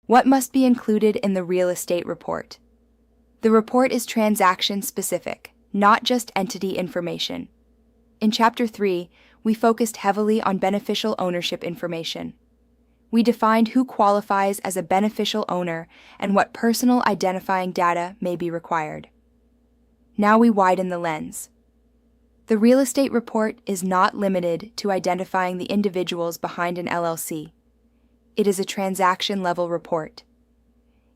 What must be included in the real estate report? The report is transaction-specific, not just entity information. In Chapter 3, we focused heavily on beneficial ownership information. We defined who qualifies as a beneficial owner and what personal identifying data may be required. Now we widen the lens. The real estate report is not limited to identifying the individuals behind an LLC. It is a transaction-level report.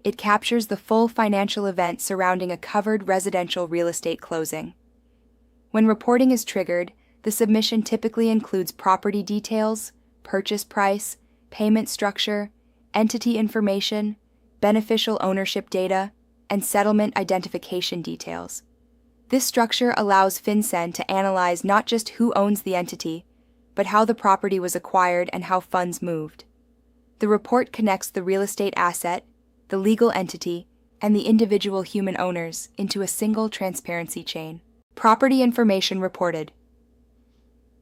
It captures the full financial event surrounding a covered residential real estate closing. When reporting is triggered, the submission typically includes property details, purchase price, payment structure, entity information, beneficial ownership data, and settlement identification details. This structure allows FinCEN to analyze not just who owns the entity, but how the property was acquired and how funds moved. The report connects the real estate asset, the legal entity, and the individual human owners into a single transparency chain. Property information reported.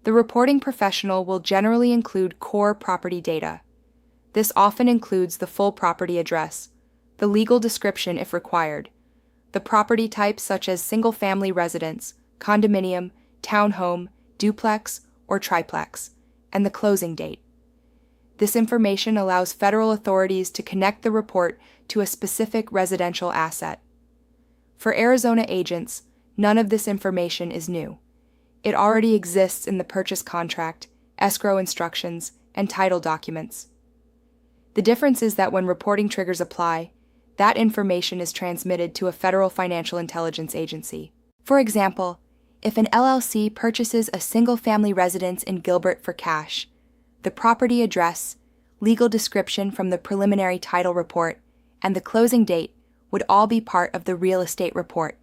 The reporting professional will generally include core property data. This often includes the full property address, the legal description if required, the property types such as single-family residence, condominium, townhome, duplex, or triplex, and the closing date. This information allows federal authorities to connect the report to a specific residential asset. For Arizona agents, none of this information is new. It already exists in the purchase contract, escrow instructions, and title documents. The difference is that when reporting triggers apply, that information is transmitted to a federal financial intelligence agency. For example, if an LLC purchases a single-family residence in Gilbert for cash, the property address, legal description from the preliminary title report, and the closing date would all be part of the real estate report.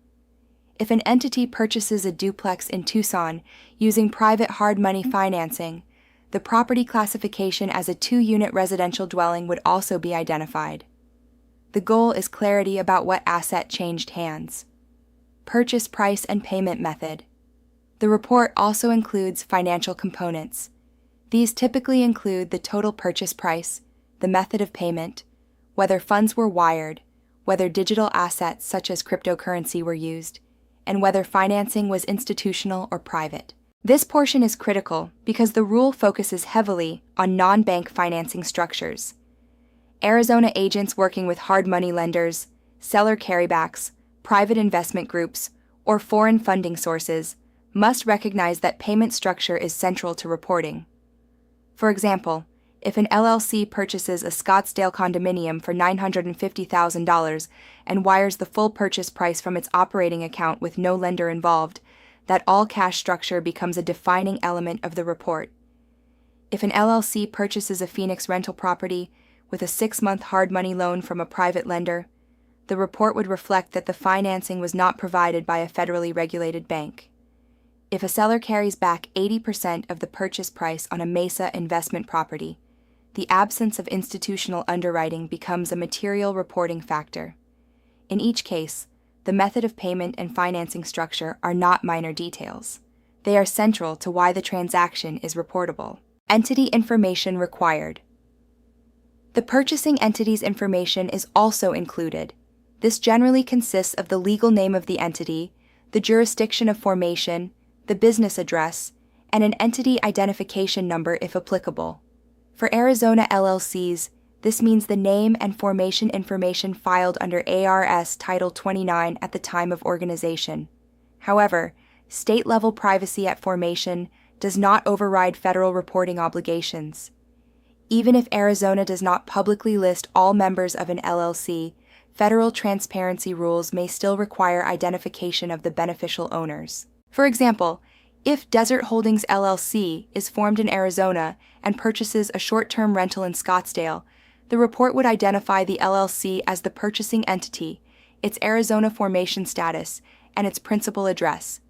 If an entity purchases a duplex in Tucson using private hard money financing, the property classification as a 2-unit residential dwelling would also be identified. The goal is clarity about what asset changed hands. Purchase price and payment method. The report also includes financial components. These typically include the total purchase price, the method of payment, whether funds were wired, whether digital assets such as cryptocurrency were used, and whether financing was institutional or private. This portion is critical because the rule focuses heavily on non-bank financing structures. Arizona agents working with hard money lenders, seller carrybacks, private investment groups, or foreign funding sources must recognize that payment structure is central to reporting. For example, if an LLC purchases a Scottsdale condominium for $950,000 and wires the full purchase price from its operating account with no lender involved, that all-cash structure becomes a defining element of the report. If an LLC purchases a Phoenix rental property with a 6-month hard money loan from a private lender, the report would reflect that the financing was not provided by a federally regulated bank. If a seller carries back 80% of the purchase price on a Mesa investment property, the absence of institutional underwriting becomes a material reporting factor. In each case, the method of payment and financing structure are not minor details. They are central to why the transaction is reportable. Entity information required. The purchasing entity's information is also included. This generally consists of the legal name of the entity, the jurisdiction of formation, the business address, and an entity identification number if applicable. For Arizona LLCs, this means the name and formation information filed under ARS Title 29 at the time of organization. However, state-level privacy at formation does not override federal reporting obligations. Even if Arizona does not publicly list all members of an LLC, federal transparency rules may still require identification of the beneficial owners. For example, if Desert Holdings LLC is formed in Arizona and purchases a short-term rental in Scottsdale, the report would identify the LLC as the purchasing entity, its Arizona formation status, and its principal address.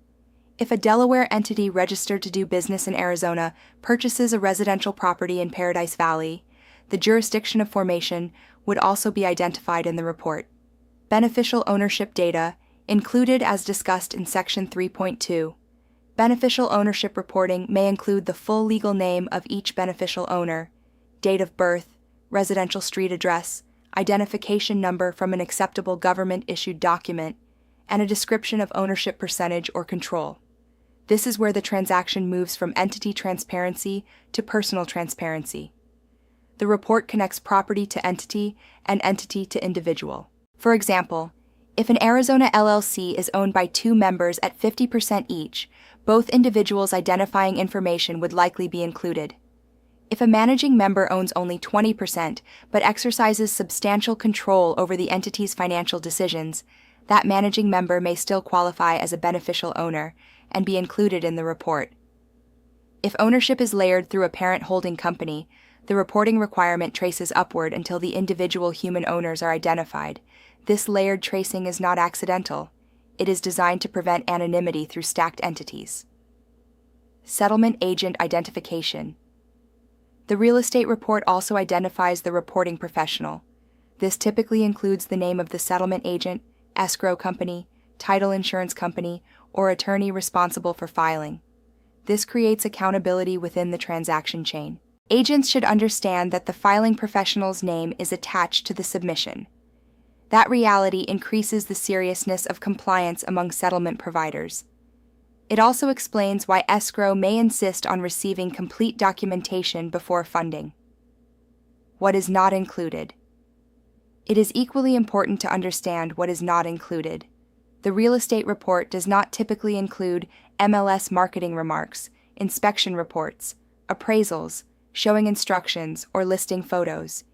If a Delaware entity registered to do business in Arizona purchases a residential property in Paradise Valley, the jurisdiction of formation would also be identified in the report. Beneficial ownership data, included as discussed in Section 3.2. Beneficial ownership reporting may include the full legal name of each beneficial owner, date of birth, residential street address, identification number from an acceptable government-issued document, and a description of ownership percentage or control. This is where the transaction moves from entity transparency to personal transparency. The report connects property to entity and entity to individual. For example, if an Arizona LLC is owned by two members at 50% each, both individuals' identifying information would likely be included. If a managing member owns only 20% but exercises substantial control over the entity's financial decisions, that managing member may still qualify as a beneficial owner and be included in the report. If ownership is layered through a parent holding company, the reporting requirement traces upward until the individual human owners are identified. This layered tracing is not accidental. It is designed to prevent anonymity through stacked entities. Settlement agent identification. The real estate report also identifies the reporting professional. This typically includes the name of the settlement agent, escrow company, title insurance company, or attorney responsible for filing. This creates accountability within the transaction chain. Agents should understand that the filing professional's name is attached to the submission. That reality increases the seriousness of compliance among settlement providers. It also explains why escrow may insist on receiving complete documentation before funding. What is not included? It is equally important to understand what is not included. The real estate report does not typically include MLS marketing remarks, inspection reports, appraisals, showing instructions, or listing photos.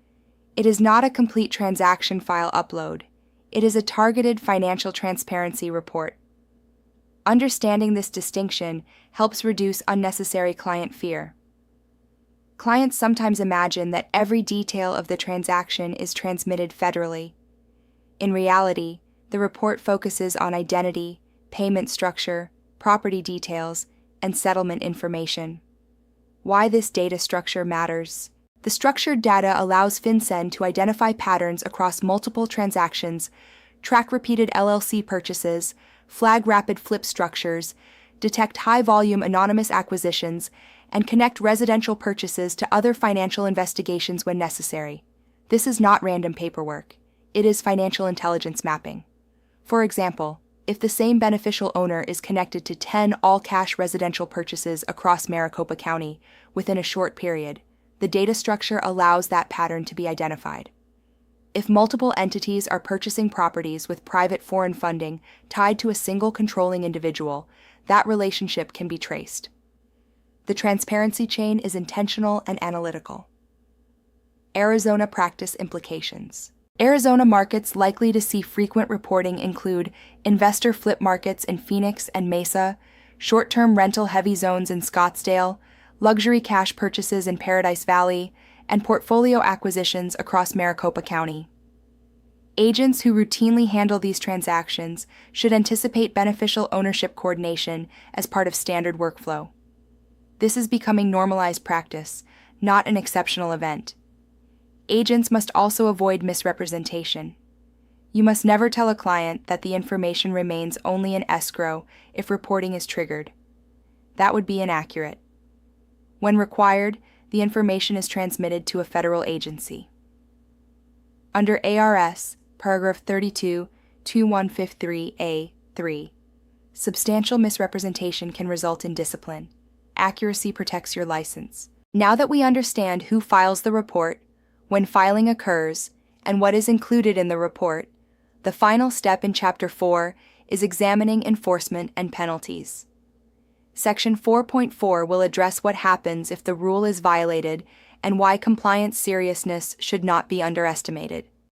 It is not a complete transaction file upload. It is a targeted financial transparency report. Understanding this distinction helps reduce unnecessary client fear. Clients sometimes imagine that every detail of the transaction is transmitted federally. In reality, the report focuses on identity, payment structure, property details, and settlement information. Why this data structure matters. The structured data allows FinCEN to identify patterns across multiple transactions, track repeated LLC purchases, flag rapid flip structures, detect high-volume anonymous acquisitions, and connect residential purchases to other financial investigations when necessary. This is not random paperwork. It is financial intelligence mapping. For example, if the same beneficial owner is connected to 10 all-cash residential purchases across Maricopa County within a short period, the data structure allows that pattern to be identified. If multiple entities are purchasing properties with private foreign funding tied to a single controlling individual, that relationship can be traced. The transparency chain is intentional and analytical. Arizona practice implications. Arizona markets likely to see frequent reporting include investor flip markets in Phoenix and Mesa, short-term rental-heavy zones in Scottsdale, luxury cash purchases in Paradise Valley, and portfolio acquisitions across Maricopa County. Agents who routinely handle these transactions should anticipate beneficial ownership coordination as part of standard workflow. This is becoming normalized practice, not an exceptional event. Agents must also avoid misrepresentation. You must never tell a client that the information remains only in escrow if reporting is triggered. That would be inaccurate. When required, the information is transmitted to a federal agency. Under ARS, paragraph 32, 2153A3, substantial misrepresentation can result in discipline. Accuracy protects your license. Now that we understand who files the report, when filing occurs, and what is included in the report, the final step in Chapter 4 is examining enforcement and penalties. Section 4.4 will address what happens if the rule is violated and why compliance seriousness should not be underestimated.